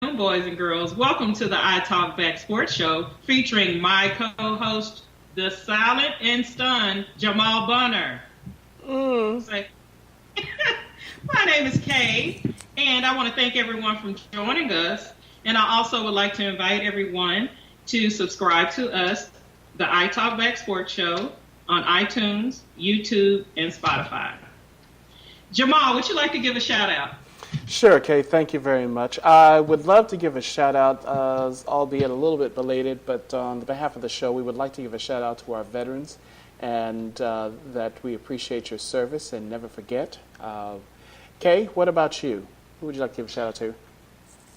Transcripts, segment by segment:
boys and girls. Welcome to the I Talk Back Sports Show featuring my co-host, the silent and stunned Jamal Bunner. Mm. Say, my name is Kay, and I want to thank everyone for joining us. And I also would like to invite everyone to subscribe to us, the I Talk Back Sports Show, on iTunes, YouTube, and Spotify. Jamal, would you like to give a shout out? Sure, Kay. Thank you very much. I would love to give a shout out, albeit a little bit belated, but on behalf of the show, we would like to give a shout out to our veterans and that we appreciate your service and never forget. Kay, what about you? Who would you like to give a shout out to?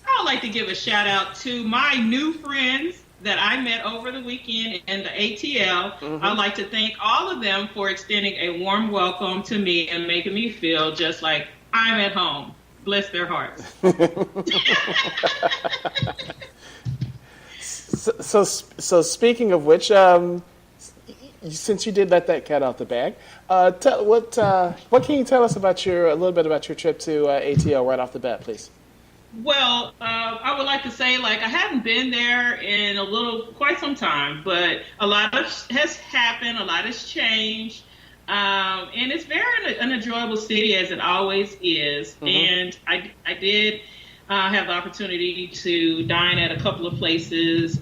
I would like to give a shout out to my new friends that I met over the weekend in the ATL. I'd like to thank all of them for extending a warm welcome to me and making me feel just like I'm at home. Bless their hearts. So speaking of which, since you did let that cat out the bag, what can you tell us about a little bit about your trip to ATL right off the bat, please? Well, I would like to say, I haven't been there in quite some time, but a lot has happened, a lot has changed. And it's an enjoyable city, as it always is. And I did have the opportunity to dine at a couple of places.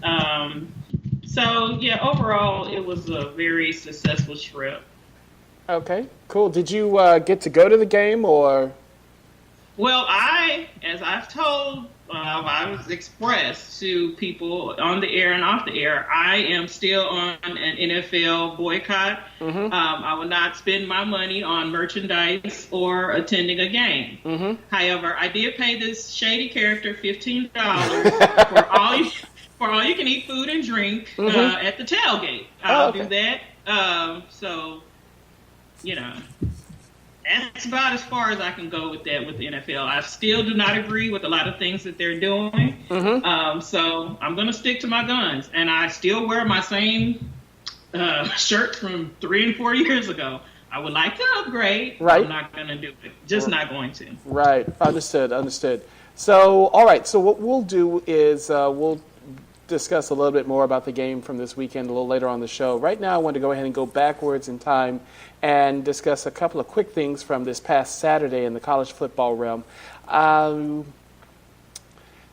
Overall, it was a very successful trip. Okay, cool. Did you get to go to the game, or? Well, as I've told, I've expressed to people on the air and off the air, I am still on an NFL boycott. I will not spend my money on merchandise or attending a game. However, I did pay this shady character $15 for all you can eat food and drink at the tailgate. I'll do that. That's about as far as I can go with that with the NFL. I still do not agree with a lot of things that they're doing. So I'm going to stick to my guns. And I still wear my same shirt from 3 and 4 years ago. I would like to upgrade. Right. I'm not going to do it. Just not going to. Right. Understood. So, all right. So what we'll do is we'll discuss a little bit more about the game from this weekend a little later on the show. Right now, I want to go ahead and go backwards in time and discuss a couple of quick things from this past Saturday in the college football realm.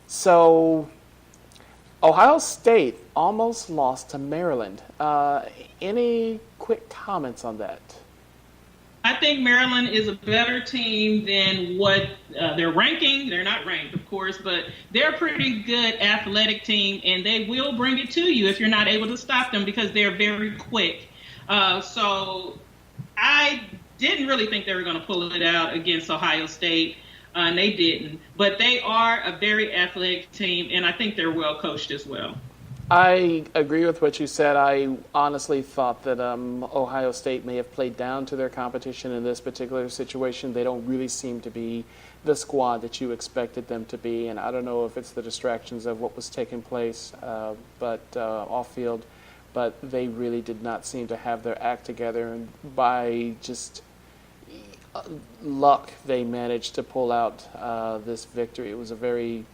So, Ohio State almost lost to Maryland. Any quick comments on that? I think Maryland is a better team than what they're ranking. They're not ranked, of course, but they're a pretty good athletic team, and they will bring it to you if you're not able to stop them because they're very quick. So I didn't really think they were going to pull it out against Ohio State, and they didn't. But they are a very athletic team, and I think they're well coached as well. I agree with what you said. I honestly thought that Ohio State may have played down to their competition in this particular situation. They don't really seem to be the squad that you expected them to be, and I don't know if it's the distractions of what was taking place off field, but they really did not seem to have their act together, and by just luck they managed to pull out this victory. It was very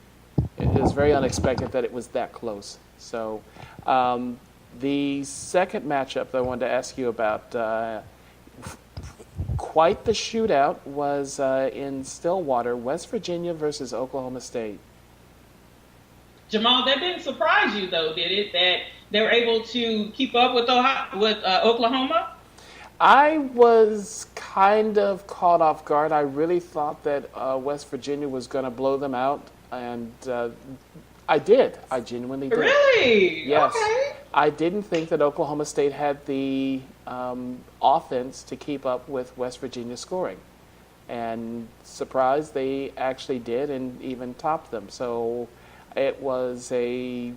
unexpected that it was that close. So the second matchup that I wanted to ask you about, quite the shootout, was in Stillwater, West Virginia versus Oklahoma State. Jamal, that didn't surprise you, though, did it, that they were able to keep up with Oklahoma? I was kind of caught off guard. I really thought that West Virginia was going to blow them out, and I did. I genuinely did. Really? Yes. Okay. I didn't think that Oklahoma State had the offense to keep up with West Virginia scoring. And surprised, they actually did and even topped them. So it was a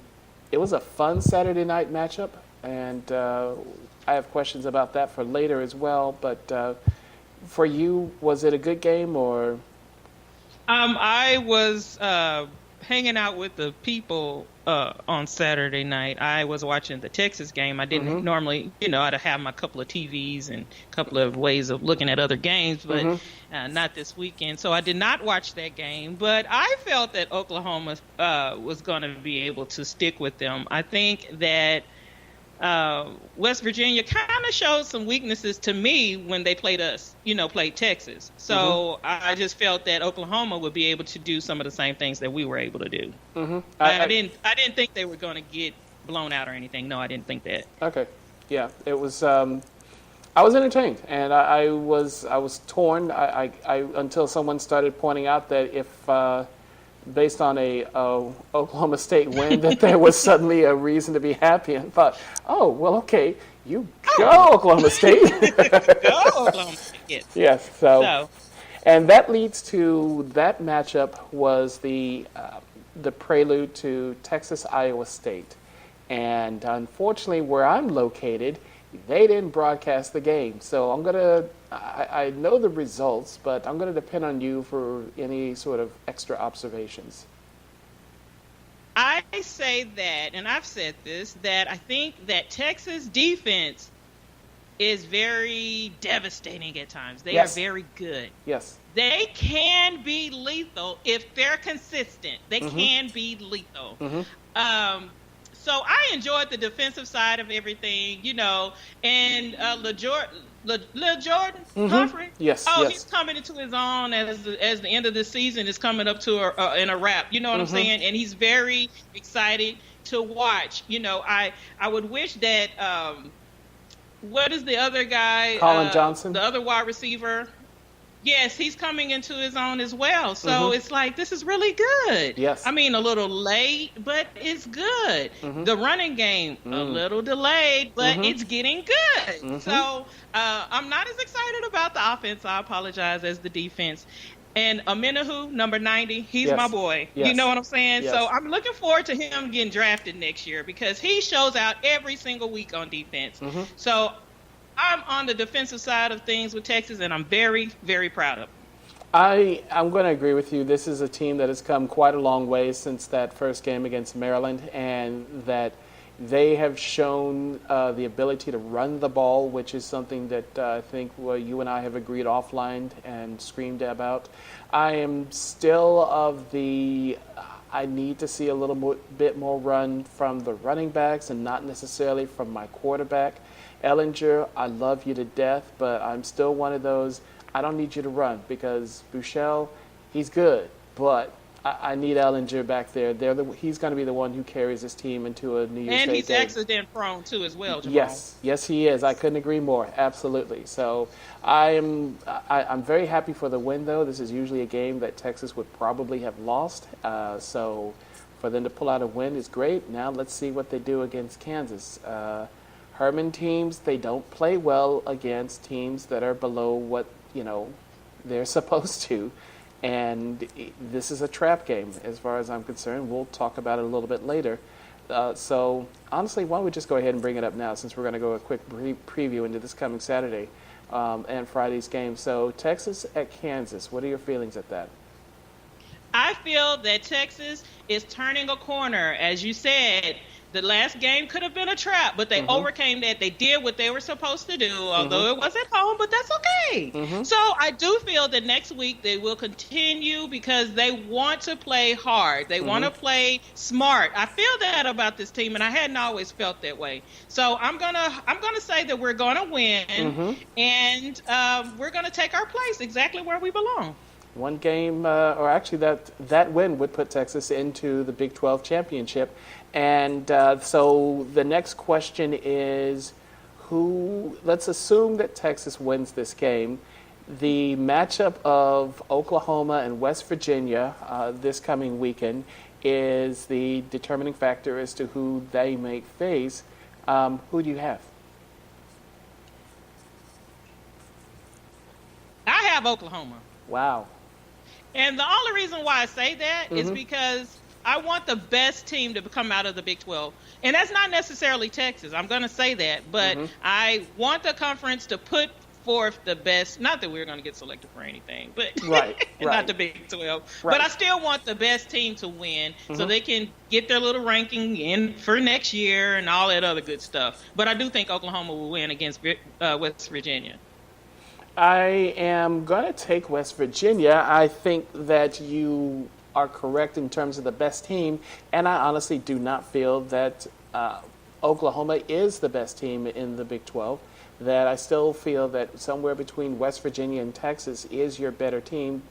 fun Saturday night matchup, and I have questions about that for later as well. But for you, was it a good game or? I was hanging out with the people on Saturday night. I was watching the Texas game. I didn't normally, I'd have my couple of TVs and a couple of ways of looking at other games, but not this weekend. So I did not watch that game. But I felt that Oklahoma was going to be able to stick with them. I think that West Virginia kind of showed some weaknesses to me when they played us, played Texas. So I just felt that Oklahoma would be able to do some of the same things that we were able to do. I didn't think they were going to get blown out or anything. No, I didn't think that. Okay, yeah, it was. I was entertained, and I was torn. I until someone started pointing out that if based on a Oklahoma State win, that there was suddenly a reason to be happy, and thought, oh, well, okay, you go Oklahoma State. Go Oklahoma State. Yes. So, and that leads to that matchup was the prelude to Texas Iowa State, and unfortunately, where I'm located, they didn't broadcast the game. So I know the results, but I'm going to depend on you for any sort of extra observations. I say that, and I've said this, that I think that Texas defense is very devastating at times. They are very good. Yes. They can be lethal if they're consistent. They can be lethal. So I enjoyed the defensive side of everything, and Lil Jordan, Humphrey. Yes. Oh, he's coming into his own as the end of the season is coming up to in a wrap. You know what I'm saying? And he's very excited to watch. I would wish that. What is the other guy? Colin Johnson, the other wide receiver. Yes, he's coming into his own as well. So it's like, this is really good. Yes. I mean, a little late, but it's good. The running game, a little delayed, but it's getting good. So I'm not as excited about the offense, I apologize, as the defense. And Amenahu, number 90, he's my boy. Yes. You know what I'm saying? Yes. So I'm looking forward to him getting drafted next year because he shows out every single week on defense. So I'm on the defensive side of things with Texas, and I'm very, very proud of them. I'm going to agree with you. This is a team that has come quite a long way since that first game against Maryland, and that they have shown the ability to run the ball, which is something that I think you and I have agreed offline and screamed about. I am still of the I need to see a little bit more run from the running backs and not necessarily from my quarterback. Ellinger, I love you to death, but I'm still one of those, I don't need you to run because Buechele, he's good, but I need Ellinger back there. He's going to be the one who carries this team into a New Year's Day. And he's accident prone too as well, Jamal. Yes, he is. I couldn't agree more. Absolutely. So I'm very happy for the win, though. This is usually a game that Texas would probably have lost. So for them to pull out a win is great. Now let's see what they do against Kansas. Herman teams, they don't play well against teams that are below what, they're supposed to. And this is a trap game as far as I'm concerned. We'll talk about it a little bit later. So honestly, why don't we just go ahead and bring it up now since we're going to go a quick preview into this coming Saturday and Friday's game. So Texas at Kansas, what are your feelings at that? I feel that Texas is turning a corner. As you said, the last game could have been a trap, but they overcame that. They did what they were supposed to do, although it was at home, but that's okay. So I do feel that next week they will continue because they want to play hard. They want to play smart. I feel that about this team, and I hadn't always felt that way. So I'm gonna say that we're gonna win, and we're gonna take our place exactly where we belong. One game, or actually that win would put Texas into the Big 12 championship. And so the next question is, let's assume that Texas wins this game. The matchup of Oklahoma and West Virginia this coming weekend is the determining factor as to who they may face. Who do you have? I have Oklahoma. Wow. And the only reason why I say that is because I want the best team to come out of the Big 12. And that's not necessarily Texas. I'm going to say that. But I want the conference to put fourth the best. Not that we're going to get selected for anything, but right. not the Big 12. Right. But I still want the best team to win so they can get their little ranking in for next year and all that other good stuff. But I do think Oklahoma will win against West Virginia. I am going to take West Virginia. I think that you are correct in terms of the best team, and I honestly do not feel that Oklahoma is the best team in the Big 12. That I still feel that somewhere between West Virginia and Texas is your better team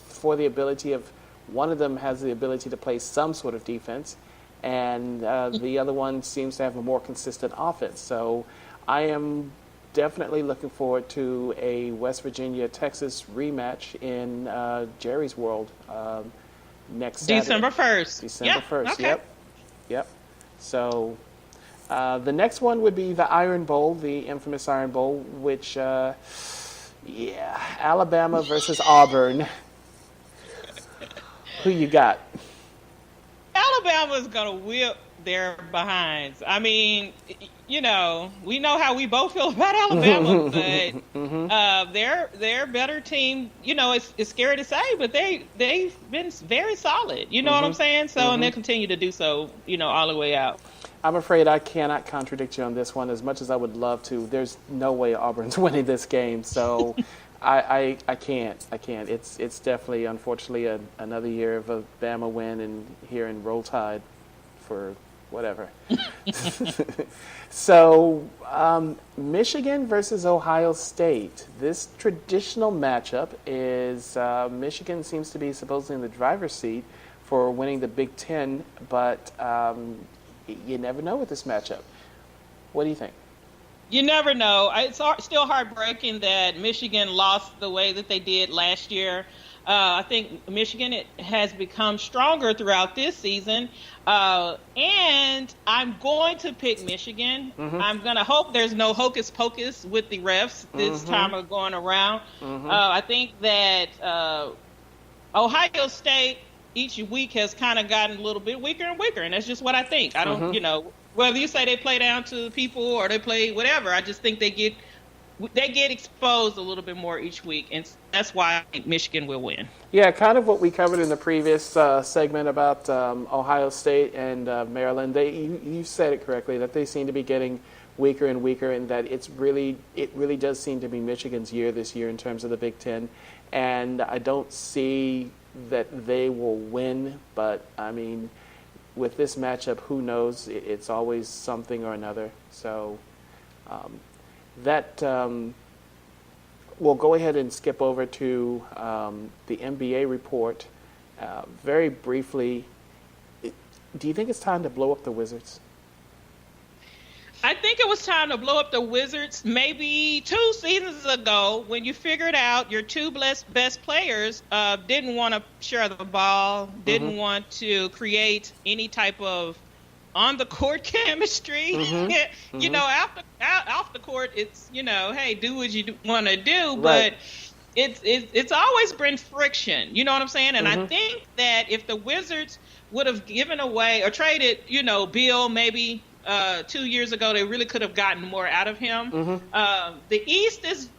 for the ability of one of them has the ability to play some sort of defense, and the other one seems to have a more consistent offense. So I am definitely looking forward to a West Virginia-Texas rematch in Jerry's World next Saturday. December 1st. December 1st, okay. Yep. So the next one would be the Iron Bowl, the infamous Iron Bowl, which, Alabama versus Auburn. Who you got? Alabama's going to whip their behinds. I mean, we know how we both feel about Alabama, but they're a better team. It's scary to say, but they've been very solid. You know what I'm saying? So, and they'll continue to do so, all the way out. I'm afraid I cannot contradict you on this one as much as I would love to. There's no way Auburn's winning this game, so I can't. It's definitely, unfortunately, another year of a Bama win and here in Roll Tide for whatever. So, Michigan versus Ohio State. This traditional matchup is Michigan seems to be supposedly in the driver's seat for winning the Big Ten, but you never know with this matchup. What do you think? You never know. It's still heartbreaking that Michigan lost the way that they did last year. I think Michigan has become stronger throughout this season. And I'm going to pick Michigan. I'm going to hope there's no hocus pocus with the refs this time of going around. I think that Ohio State each week has kind of gotten a little bit weaker and weaker, and that's just what I think. I don't, whether you say they play down to people or they play whatever, I just think they get exposed a little bit more each week, and that's why I think Michigan will win. Yeah, kind of what we covered in the previous segment about Ohio State and Maryland. You said it correctly that they seem to be getting weaker and weaker, and that it really does seem to be Michigan's year this year in terms of the Big Ten, and I don't see that they will win, but I mean, with this matchup, who knows? It's always something or another. So we'll go ahead and skip over to the NBA report. Very briefly, do you think it's time to blow up the Wizards? I think it was time to blow up the Wizards maybe 2 seasons ago when you figured out your two best players didn't want to share the ball, didn't want to create any type of on-the-court chemistry. Off the court, it's, hey, do what you want to do, right. But it's always been friction. You know what I'm saying? And I think that if the Wizards would have given away or traded, Bill maybe 2 years ago, they really could have gotten more out of him. The East is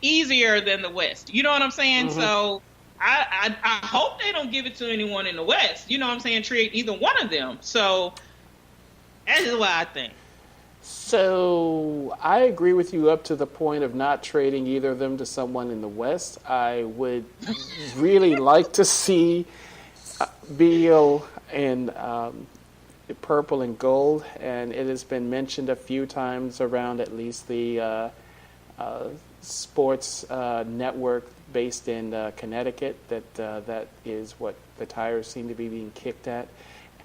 easier than the West. You know what I'm saying? So I hope they don't give it to anyone in the West. You know what I'm saying? Trade either one of them. So that is what I think. So I agree with you up to the point of not trading either of them to someone in the West. I would really like to see Beal and purple and gold, and it has been mentioned a few times around at least the sports network based in Connecticut that is what the Tires seem to be being kicked at.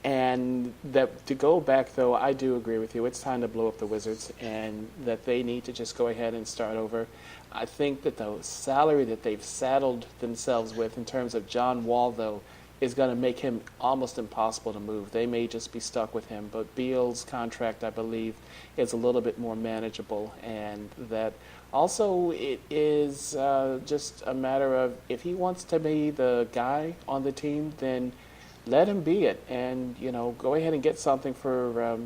And that to go back, though, I do agree with you. It's time to blow up the Wizards, and that they need to just go ahead and start over. I think that the salary that they've saddled themselves with in terms of John Wall, though, is going to make him almost impossible to move. They may just be stuck with him, but Beal's contract, I believe, is a little bit more manageable, and that also it is just a matter of if he wants to be the guy on the team, then let him be it, and go ahead and get something for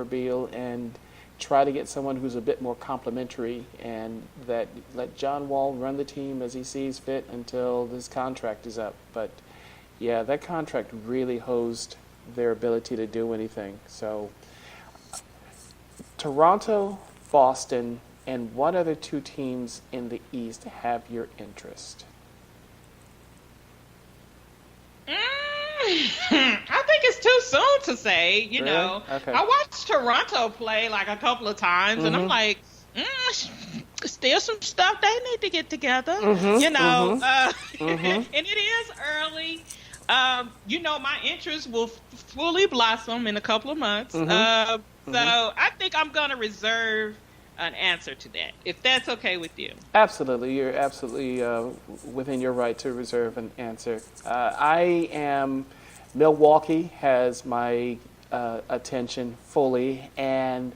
Beal, and try to get someone who's a bit more complimentary and that let John Wall run the team as he sees fit until this contract is up. But yeah, that contract really hosed their ability to do anything. So Toronto, Boston, and what other two teams in the East have your interest? I think it's too soon to say. You Really? know, Okay. I watched Toronto play like a couple of times, and I'm like, still some stuff they need to get together. You know, and it is early. You know, my interest will fully blossom in a couple of months. So I think I'm going to reserve an answer to that, if that's okay with you. Absolutely. You're absolutely within your right to reserve an answer. I am, Milwaukee has my attention fully, and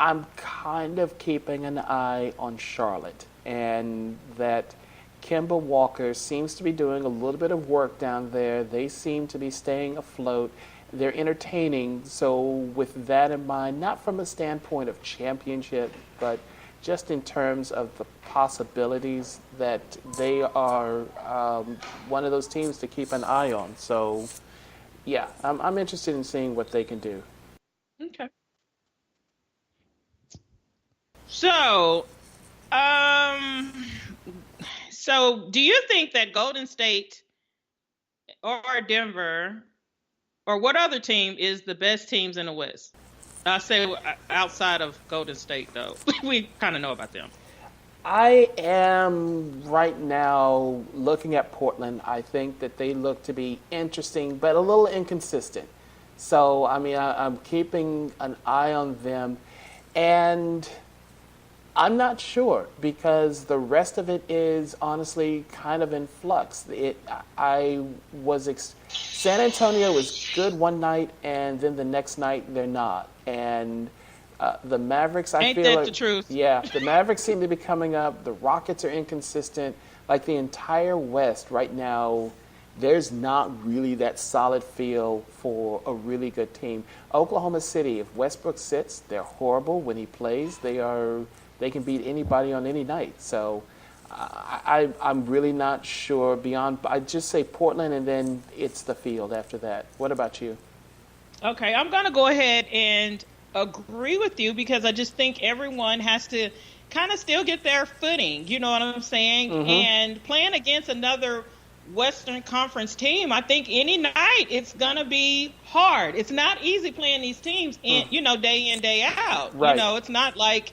I'm kind of keeping an eye on Charlotte, and that Kemba Walker seems to be doing a little bit of work down there. They seem to be staying afloat. They're entertaining. So with that in mind, not from a standpoint of championship, but just in terms of the possibilities that they are one of those teams to keep an eye on. So yeah, I'm interested in seeing what they can do. Okay. So, so do you think that Golden State or Denver or what other team is the best teams in the West? I say outside of Golden State, though. We kind of know about them. I am right now looking at Portland. I think that they look to be interesting, but a little inconsistent. So, I mean, I'm keeping an eye on them. And I'm not sure because the rest of it is honestly kind of in flux. San Antonio was good one night, and then the next night they're not. And the Mavericks, I Ain't feel that like the truth? Yeah, the Mavericks seem to be coming up. The Rockets are inconsistent. Like the entire West right now, there's not really that solid feel for a really good team. Oklahoma City, if Westbrook sits, they're horrible. When he plays, they can beat anybody on any night. So I'm really not sure beyond. I'd just say Portland, and then it's the field after that. What about you? Okay, I'm going to go ahead and agree with you because I just think everyone has to kind of still get their footing. You know what I'm saying? And playing against another Western Conference team, I think any night it's going to be hard. It's not easy playing these teams, you know, day in, day out. Right. You know, it's not like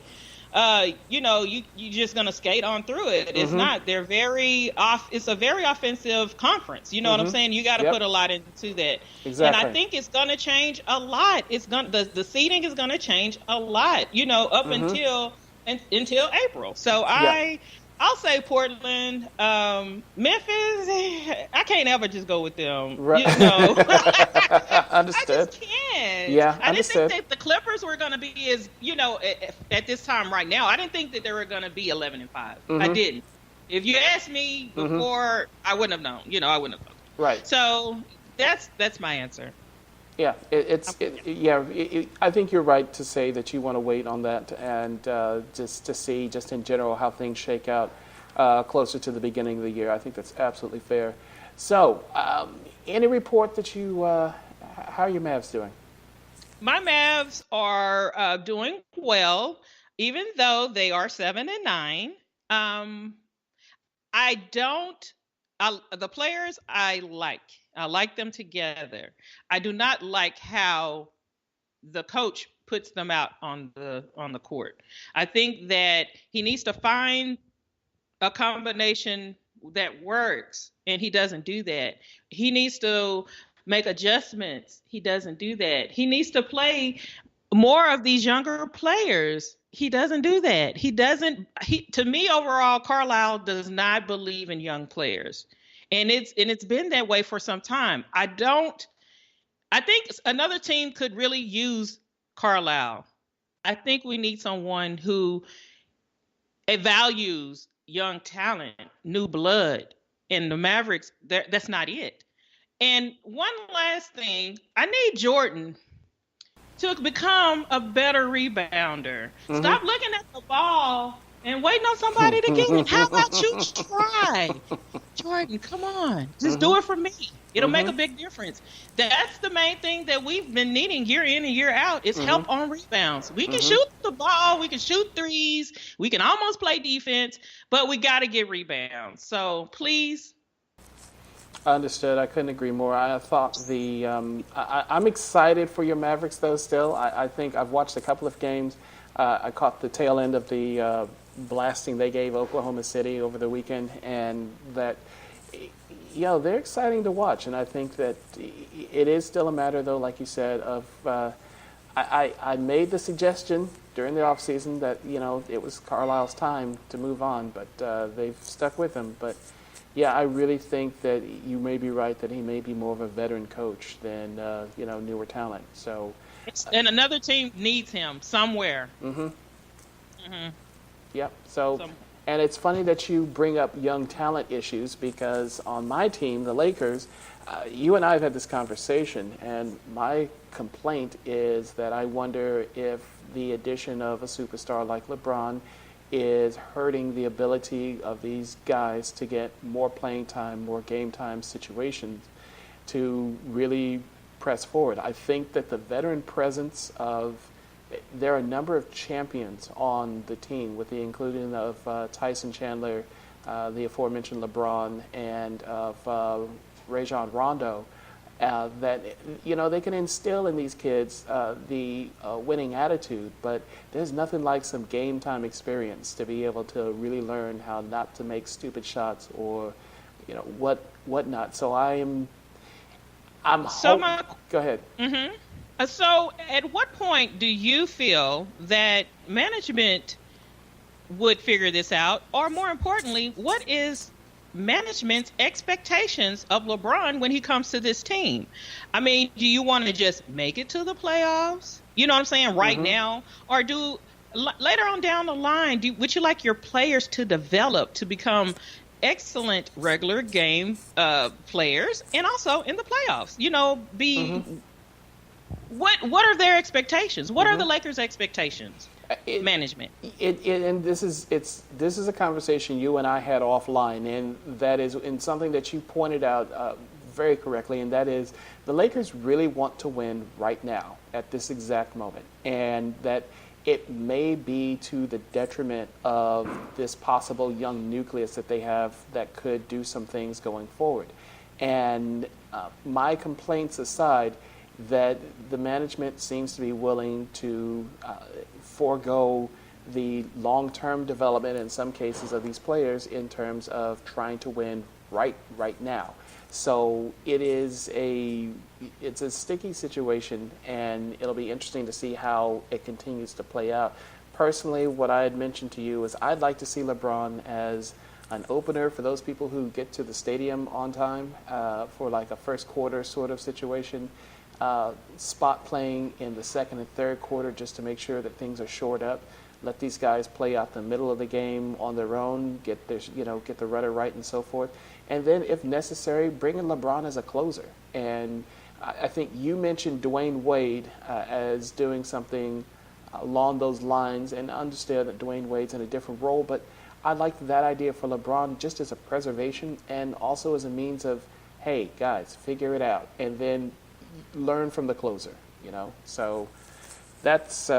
you know, you're just gonna skate on through it. It's not. They're very off. It's a very offensive conference. You know what I'm saying? You got to put a lot into that. Exactly. And I think it's gonna change a lot. It's gonna the seeding is gonna change a lot. You know, up until April. So I'll say Portland, Memphis. I can't ever just go with them. Right. You know, Understood. I just can't. Yeah, I didn't understood. think that the Clippers were going to be as, you know, at this time right now. I didn't think that they were going to be 11-5. I didn't. If you asked me before, I wouldn't have known. You know, I wouldn't have known. Right. So that's my answer. Yeah, I think you're right to say that you want to wait on that and just to see, just in general, how things shake out closer to the beginning of the year. I think that's absolutely fair. So, any report that how are your Mavs doing? My Mavs are doing well, even though they are 7-9. The players I like. I like them together. I do not like how the coach puts them out on the court. I think that he needs to find a combination that works, and he doesn't do that. He needs to make adjustments. He doesn't do that. He needs to play more of these younger players. He doesn't do that. To me, overall, Carlisle does not believe in young players. And it's been that way for some time. I think another team could really use Carlisle. I think we need someone who values young talent, new blood. And the Mavericks, that's not it. And one last thing, I need Jordan to become a better rebounder. Stop looking at the ball and waiting on somebody to get it. How about you try? Jordan, come on. Just do it for me. It'll make a big difference. That's the main thing that we've been needing year in and year out is help on rebounds. We can shoot the ball. We can shoot threes. We can almost play defense, but we got to get rebounds. So please. Understood. I couldn't agree more. I thought I'm excited for your Mavericks, though, still. I think I've watched a couple of games. I caught the tail end of the blasting they gave Oklahoma City over the weekend, and that, they're exciting to watch. And I think that it is still a matter, though, like you said, of I made the suggestion during the offseason that, it was Carlisle's time to move on, but they've stuck with him. But yeah, I really think that you may be right that he may be more of a veteran coach than newer talent. So, and another team needs him somewhere. Yep. So, and it's funny that you bring up young talent issues because on my team, the Lakers, you and I have had this conversation, and my complaint is that I wonder if the addition of a superstar like LeBron is hurting the ability of these guys to get more playing time, more game time situations to really press forward. I think that the veteran presence there are a number of champions on the team with the inclusion of Tyson Chandler, the aforementioned LeBron, and of Rajon Rondo, that they can instill in these kids the winning attitude, but there's nothing like some game time experience to be able to really learn how not to make stupid shots or whatnot. So go ahead. So at what point do you feel that management would figure this out, or more importantly, what is management's expectations of LeBron when he comes to this team? I mean, do you want to just make it to the playoffs? You know what I'm saying? Right now? Or later on down the line, would you like your players to develop to become excellent regular game players and also in the playoffs? What are their expectations? What are the Lakers' expectations? Management. And this is a conversation you and I had offline, and that is in something that you pointed out very correctly, and that is the Lakers really want to win right now at this exact moment, and that it may be to the detriment of this possible young nucleus that they have that could do some things going forward. And my complaints aside, that the management seems to be willing to forego the long-term development in some cases of these players in terms of trying to win right now. So it's a sticky situation, and it'll be interesting to see how it continues to play out. Personally, what I had mentioned to you is I'd like to see LeBron as an opener for those people who get to the stadium on time for like a first quarter sort of situation. Spot playing in the second and third quarter just to make sure that things are shored up. Let these guys play out the middle of the game on their own, get the rudder right and so forth. And then, if necessary, bring in LeBron as a closer. And I think you mentioned Dwayne Wade as doing something along those lines, and understand that Dwayne Wade's in a different role. But I like that idea for LeBron just as a preservation and also as a means of, hey, guys, figure it out. And then learn from the closer, So that's...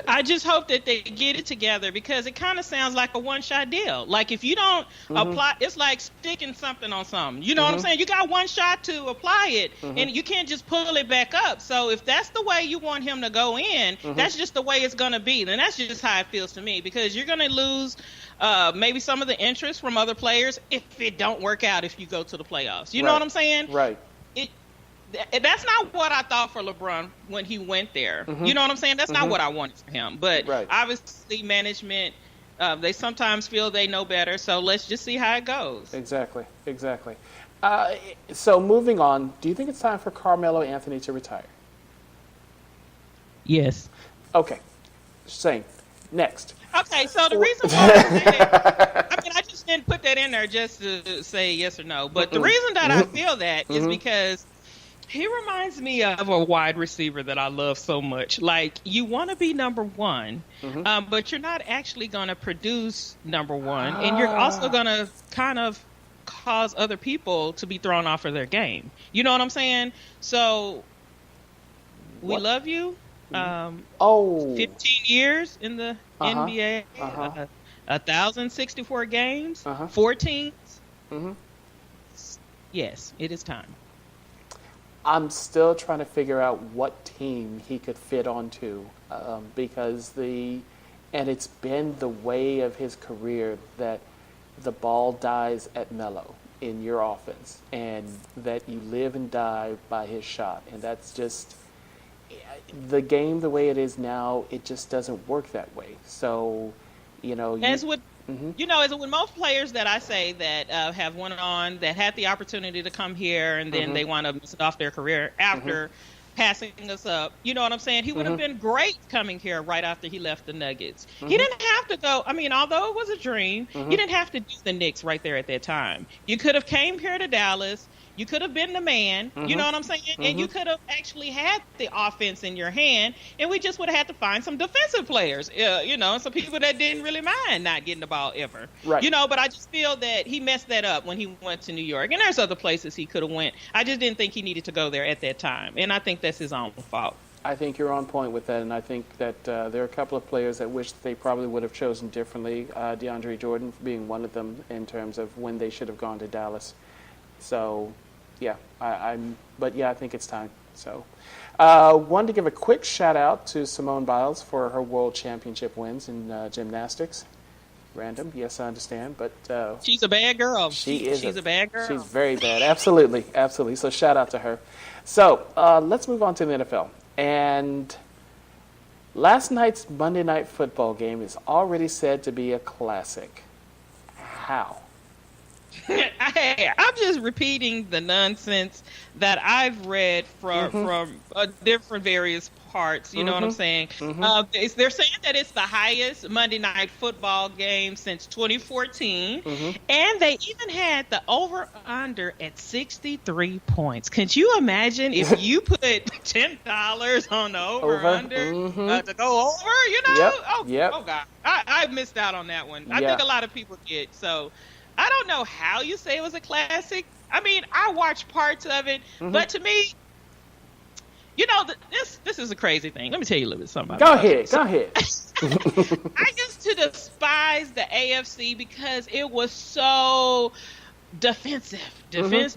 I just hope that they get it together, because it kind of sounds like a one-shot deal. Like if you don't apply, it's like sticking something on something. You know what I'm saying? You got one shot to apply it, and you can't just pull it back up. So if that's the way you want him to go in, that's just the way it's going to be. And that's just how it feels to me, because you're going to lose maybe some of the interest from other players if it don't work out if you go to the playoffs. You know what I'm saying? Right. That's not what I thought for LeBron when he went there. You know what I'm saying? That's not what I wanted for him. But obviously management, they sometimes feel they know better. So let's just see how it goes. Exactly. So moving on, do you think it's time for Carmelo Anthony to retire? Yes. Okay. Same. Next. Okay, so the reason why I say that, I mean, I just didn't put that in there just to say yes or no. But the reason that I feel that is because He reminds me of a wide receiver that I love so much. Like, you want to be number one, but you're not actually going to produce number one. And you're also going to kind of cause other people to be thrown off of their game. You know what I'm saying? So, we love you. 15 years in the NBA, 1,064 games, 14. Yes, it is time. I'm still trying to figure out what team he could fit onto, because and it's been the way of his career that the ball dies at Melo in your offense, and that you live and die by his shot, and that's just the game the way it is now. It just doesn't work that way. So, as with as with most players that I say that have went on, that had the opportunity to come here, and then they want to miss it off their career after passing us up. You know what I'm saying? He would have been great coming here right after he left the Nuggets. He didn't have to go. I mean, although it was a dream, you didn't have to do the Knicks right there at that time. You could have came here to Dallas. You could have been the man, you know what I'm saying? And you could have actually had the offense in your hand, and we just would have had to find some defensive players, some people that didn't really mind not getting the ball ever. Right. But I just feel that he messed that up when he went to New York. And there's other places he could have went. I just didn't think he needed to go there at that time, and I think that's his own fault. I think you're on point with that, and I think that there are a couple of players that wish they probably would have chosen differently, DeAndre Jordan being one of them in terms of when they should have gone to Dallas. So... yeah, I think it's time. So, wanted to give a quick shout out to Simone Biles for her world championship wins in gymnastics. Random, yes, I understand, but she's a bad girl. She's a bad girl. She's very bad. Absolutely, absolutely. So, shout out to her. So, let's move on to the NFL. And last night's Monday Night Football game is already said to be a classic. How? I'm just repeating the nonsense that I've read from different various parts. You know what I'm saying? They're saying that it's the highest Monday Night Football game since 2014, and they even had the over/under at 63 points. Could you imagine if you put $10 on the over/under to go over? Yep. Oh God, I missed out on that one. I think a lot of people did. So. I don't know how you say it was a classic. I mean, I watched parts of it, but to me, this is a crazy thing. Let me tell you a little bit something about it. Go ahead. I used to despise the AFC because it was so defensive. Defense.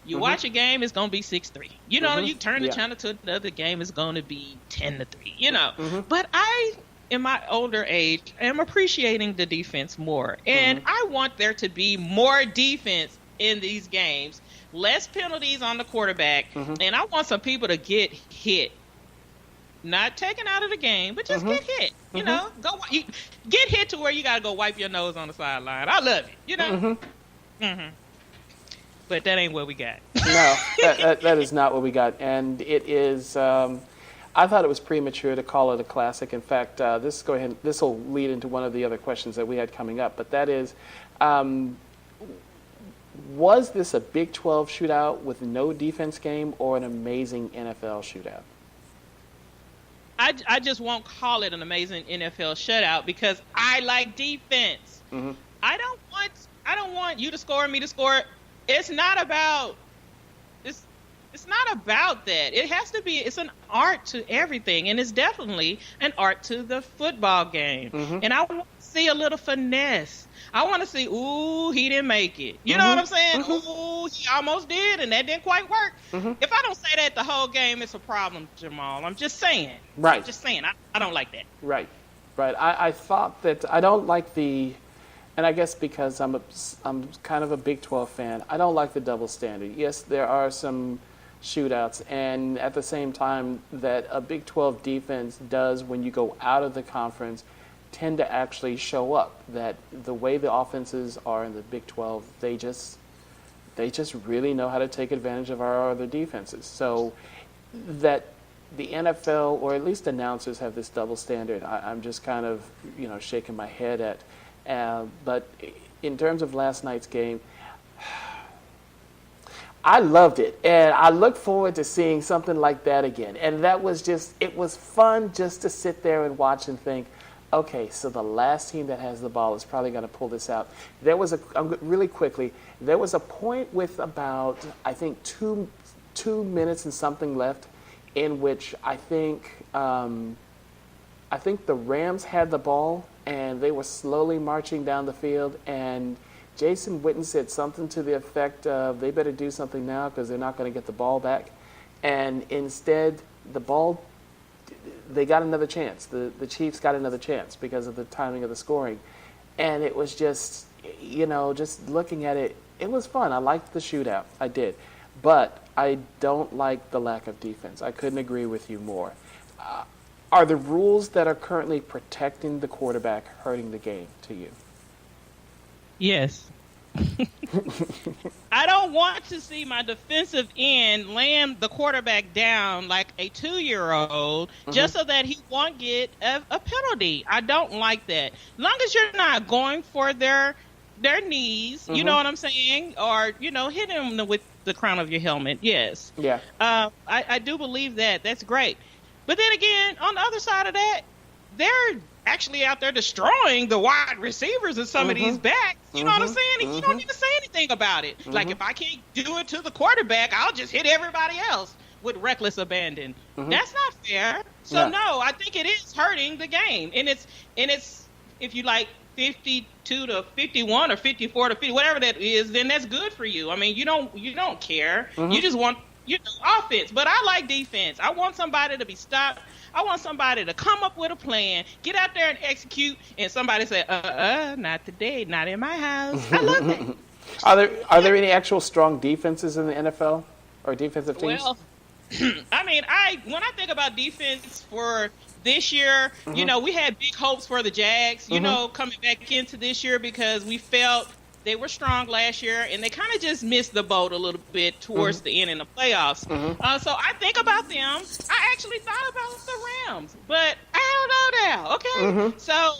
You watch a game, it's going to be 6-3. You turn the channel to another game, it's going to be 10-3, But in my older age, I'm appreciating the defense more. And I want there to be more defense in these games, less penalties on the quarterback, and I want some people to get hit. Not taken out of the game, but just get hit. Get hit to where you got to go wipe your nose on the sideline. I love it, But that ain't what we got. No, that is not what we got. And it is... I thought it was premature to call it a classic. In fact, this will lead into one of the other questions that we had coming up. But that is, was this a Big 12 shootout with no defense game or an amazing NFL shootout? I just won't call it an amazing NFL shutout because I like defense. I don't want you to score and me to score. It's not about that. It has to be, it's an art to everything, and it's definitely an art to the football game. And I want to see a little finesse. I want to see, ooh, he didn't make it. You know what I'm saying? Ooh, he almost did, and that didn't quite work. If I don't say that the whole game, it's a problem, Jamal. I'm just saying. Right. I'm just saying. I don't like that. Right. I thought that I don't like the... And I guess because I'm kind of a Big 12 fan, I don't like the double standard. Yes, there are some shootouts, and at the same time that a Big 12 defense does when you go out of the conference tend to actually show up. That the way the offenses are in the Big 12, they just really know how to take advantage of our other defenses. So that the NFL, or at least announcers, have this double standard, I'm just kind of shaking my head at. But in terms of last night's game, I loved it, and I look forward to seeing something like that again. And that was just, it was fun just to sit there and watch and think, okay, so the last team that has the ball is probably going to pull this out. There was really quickly, there was a point with about, I think, 2 minutes and something left in which I think the Rams had the ball and they were slowly marching down the field, and Jason Witten said something to the effect of, they better do something now because they're not going to get the ball back. And instead, they got another chance. The Chiefs got another chance because of the timing of the scoring. And it was just, just looking at it, it was fun. I liked the shootout. I did. But I don't like the lack of defense. I couldn't agree with you more. Are the rules that are currently protecting the quarterback hurting the game to you? Yes. I don't want to see my defensive end land the quarterback down like a 2-year-old just so that he won't get a penalty. I don't like that. As long as you're not going for their knees, you know what I'm saying? Or, hit them with the crown of your helmet. Yes. Yeah. I do believe that. That's great. But then again, on the other side of that, they're actually out there destroying the wide receivers in some of these backs. You know what I'm saying? And you don't need to say anything about it. Like, if I can't do it to the quarterback, I'll just hit everybody else with reckless abandon. That's not fair. So no, I think it is hurting the game. And it's if you like 52 to 51 or 54 to 50, whatever that is, then that's good for you. I mean, you don't care. You just want offense. But I like defense. I want somebody to be stopped. I want somebody to come up with a plan, get out there and execute, and somebody say, not today, not in my house. I love that. Are there any actual strong defenses in the NFL or defensive teams? Well, I mean, when I think about defense for this year, we had big hopes for the Jags, coming back into this year because we felt they were strong last year, and they kind of just missed the boat a little bit towards the end in the playoffs. So I think about them. I actually thought about the Rams, but I don't know now. Okay, so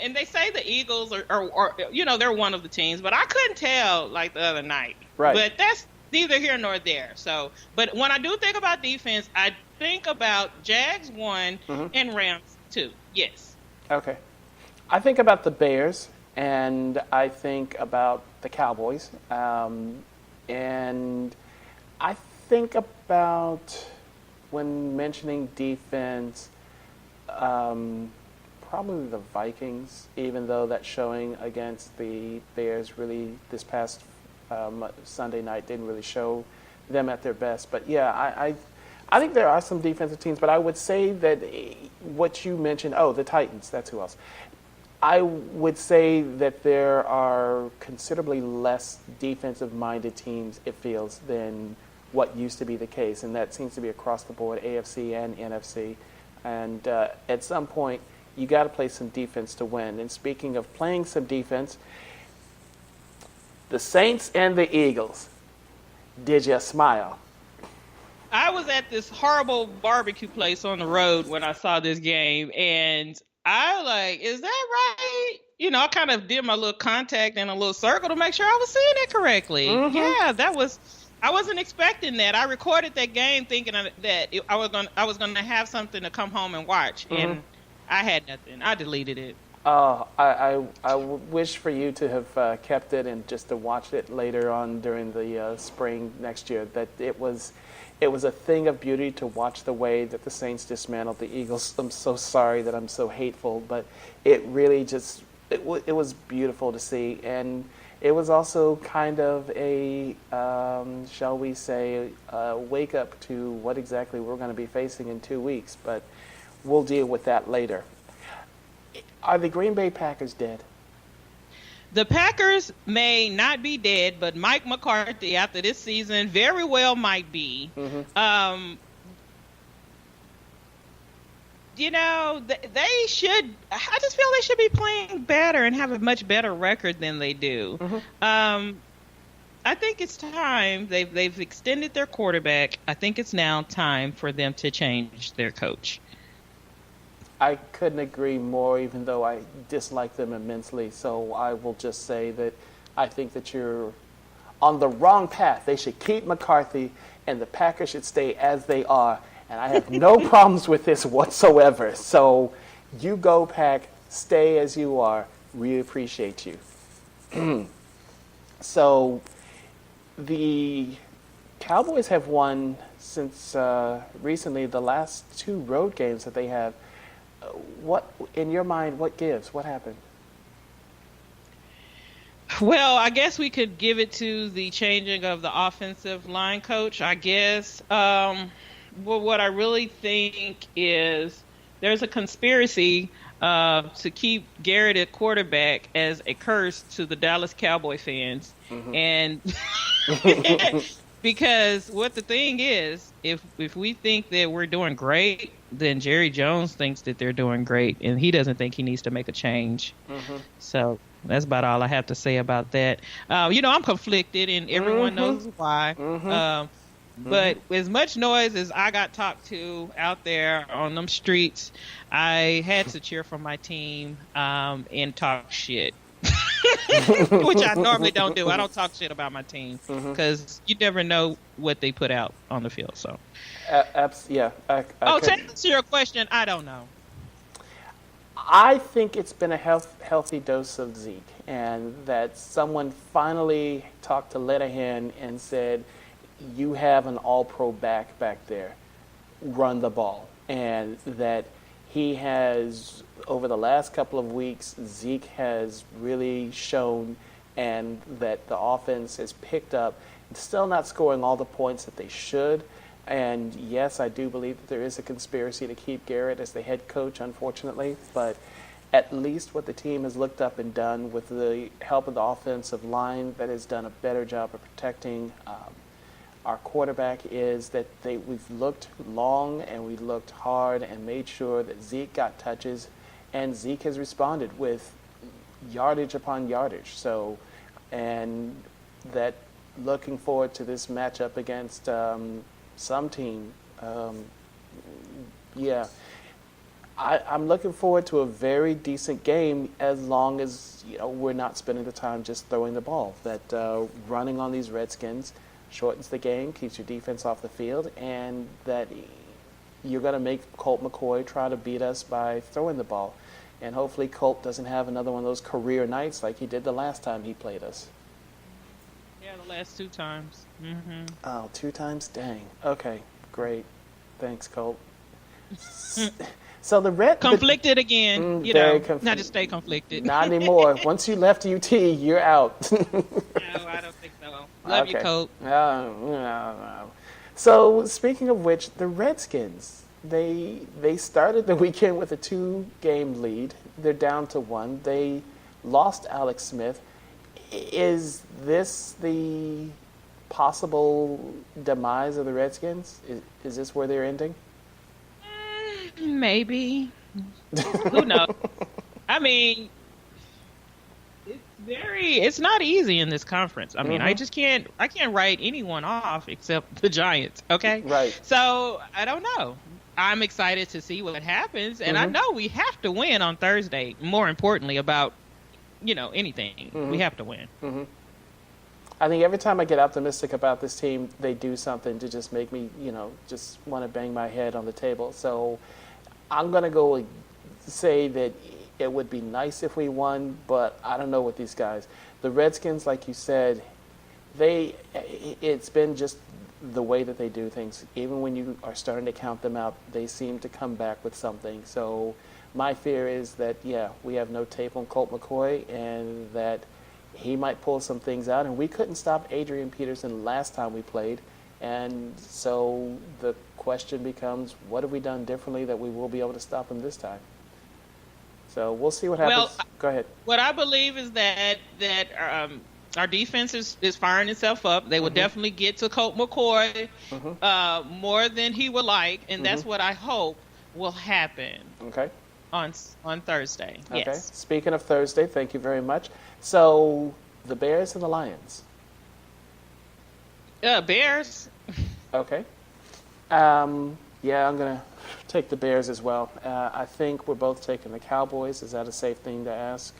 and they say the Eagles are they're one of the teams, but I couldn't tell like the other night. Right. But that's neither here nor there. So, but when I do think about defense, I think about Jags 1 and Rams 2. Yes. Okay. I think about the Bears. And I think about the Cowboys. And I think about, when mentioning defense, probably the Vikings, even though that showing against the Bears really this past Sunday night didn't really show them at their best. But yeah, I think there are some defensive teams, but I would say that what you mentioned, the Titans, that's who else. I would say that there are considerably less defensive-minded teams, it feels, than what used to be the case, and that seems to be across the board, AFC and NFC. And at some point, you got to play some defense to win. And speaking of playing some defense, the Saints and the Eagles, did you smile? I was at this horrible barbecue place on the road when I saw this game, and I is that right? I kind of did my little contact and a little circle to make sure I was seeing it correctly. Yeah, I wasn't expecting that. I recorded that game thinking that I was going to have something to come home and watch, and I had nothing. I deleted it. I wish for you to have kept it and just to watch it later on during the spring next year. That it was a thing of beauty to watch the way that the Saints dismantled the Eagles. I'm so sorry that I'm so hateful, but it really just it was beautiful to see, and it was also kind of a shall we say wake up to what exactly we're going to be facing in 2 weeks. But we'll deal with that later. Are the Green Bay Packers dead? The Packers may not be dead, but Mike McCarthy, after this season, very well might be. They should. I just feel they should be playing better and have a much better record than they do. I think it's time. They've extended their quarterback. I think it's now time for them to change their coach. I couldn't agree more, even though I dislike them immensely. So I will just say that I think that you're on the wrong path. They should keep McCarthy, and the Packers should stay as they are. And I have no problems with this whatsoever. So you go, Pack. Stay as you are. Really appreciate you. So the Cowboys have won since recently the last 2 road games that they have. What, in your mind, what gives? What happened? Well, I guess we could give it to the changing of the offensive line coach, I guess. Well, what I really think is there's a conspiracy to keep Garrett at quarterback as a curse to the Dallas Cowboy fans. And because what the thing is, if we think that we're doing great, then Jerry Jones thinks that they're doing great, and he doesn't think he needs to make a change. So that's about all I have to say about that. I'm conflicted, and everyone knows why. But as much noise as I got talked to out there on them streets, I had to cheer for my team and talk shit. Which I normally don't do. I don't talk shit about my team because you never know what they put out on the field. So, yeah. To answer your question, I don't know. I think it's been a healthy dose of Zeke, and that someone finally talked to Linehan and said, "You have an All-Pro back there. Run the ball," and that he has, over the last couple of weeks, Zeke has really shown, and that the offense has picked up. Still not scoring all the points that they should. And yes, I do believe that there is a conspiracy to keep Garrett as the head coach, unfortunately. But at least what the team has looked up and done with the help of the offensive line that has done a better job of protecting our quarterback is that we've looked long and we looked hard and made sure that Zeke got touches, and Zeke has responded with yardage upon yardage. So, and that looking forward to this matchup against some team, I'm looking forward to a very decent game as long as we're not spending the time just throwing the ball. That running on these Redskins shortens the game, keeps your defense off the field, and that you're going to make Colt McCoy try to beat us by throwing the ball. And hopefully Colt doesn't have another one of those career nights like he did the last time he played us. Yeah, the last 2 times. Oh, 2 times? Dang. Okay, great. Thanks, Colt. So the conflicted again, not to stay conflicted. Not anymore. Once you left UT, you're out. No, I don't think so. Love you, Colt. No. So speaking of which, the Redskins, they started the weekend with a 2-game lead. They're down to 1. They lost Alex Smith. Is this the possible demise of the Redskins? Is this where they're ending? Maybe. Who knows? I mean, it's not easy in this conference. I mean, I can't write anyone off except the Giants, okay? Right. So, I don't know. I'm excited to see what happens, and I know we have to win on Thursday. More importantly, about anything, we have to win. I think every time I get optimistic about this team, they do something to just make me, just want to bang my head on the table. So I'm going to go say that it would be nice if we won, but I don't know with these guys. The Redskins, like you said, it's been just the way that they do things. Even when you are starting to count them out, they seem to come back with something. So my fear is that, we have no tape on Colt McCoy, and that he might pull some things out. And we couldn't stop Adrian Peterson last time we played. And so the question becomes, what have we done differently that we will be able to stop him this time? So we'll see what happens. Well, go ahead. What I believe is that our defense is firing itself up. They will definitely get to Colt McCoy more than he would like, and that's what I hope will happen. Okay. On Thursday. Okay. Yes. Speaking of Thursday, thank you very much. So the Bears and the Lions. Bears. Okay. I'm gonna take the Bears as well. I think we're both taking the Cowboys. Is that a safe thing to ask?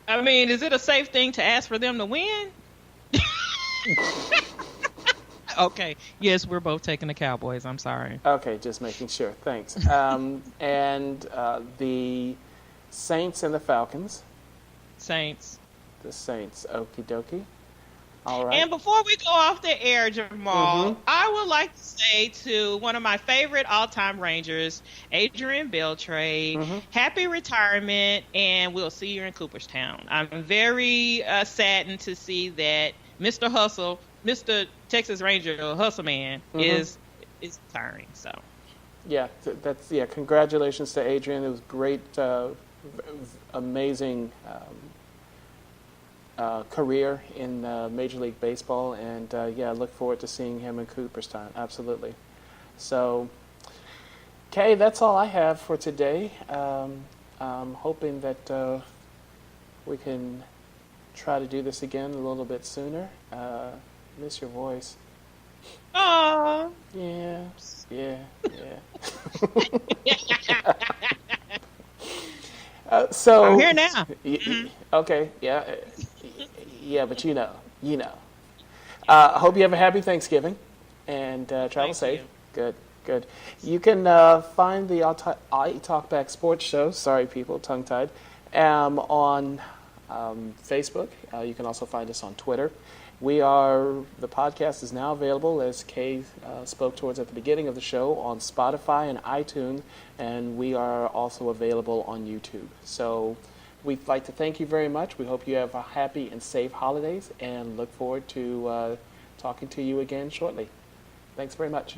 I mean, is it a safe thing to ask for them to win? Okay. Yes, we're both taking the Cowboys. I'm sorry. Okay, just making sure. Thanks. And the Saints and the Falcons. Saints. The Saints. Okie dokie. All right. And before we go off the air, Jamal, Mm-hmm. I would like to say to one of my favorite all-time Rangers, Adrian Beltre, Mm-hmm. happy retirement, and we'll see you in Cooperstown. I'm very saddened to see that Mr. Hustle, Mr. Texas Ranger Hustle Man, Mm-hmm. is retiring. So Yeah, congratulations to Adrian. It was great, amazing career in Major League Baseball, and I look forward to seeing him in Cooperstown. Absolutely. So, Kay, that's all I have for today. I'm hoping that we can try to do this again a little bit sooner. Miss your voice. oh. Yeah. So I'm here now. Okay, yeah, but you know. I hope you have a happy Thanksgiving and travel Thank safe. you. Good. You can find the I Talk Back Sports Show. Sorry, people, tongue tied. On Facebook. You can also find us on Twitter. The podcast is now available, as Kay spoke towards at the beginning of the show, on Spotify and iTunes, and we are also available on YouTube. So we'd like to thank you very much. We hope you have a happy and safe holidays, and look forward to talking to you again shortly. Thanks very much.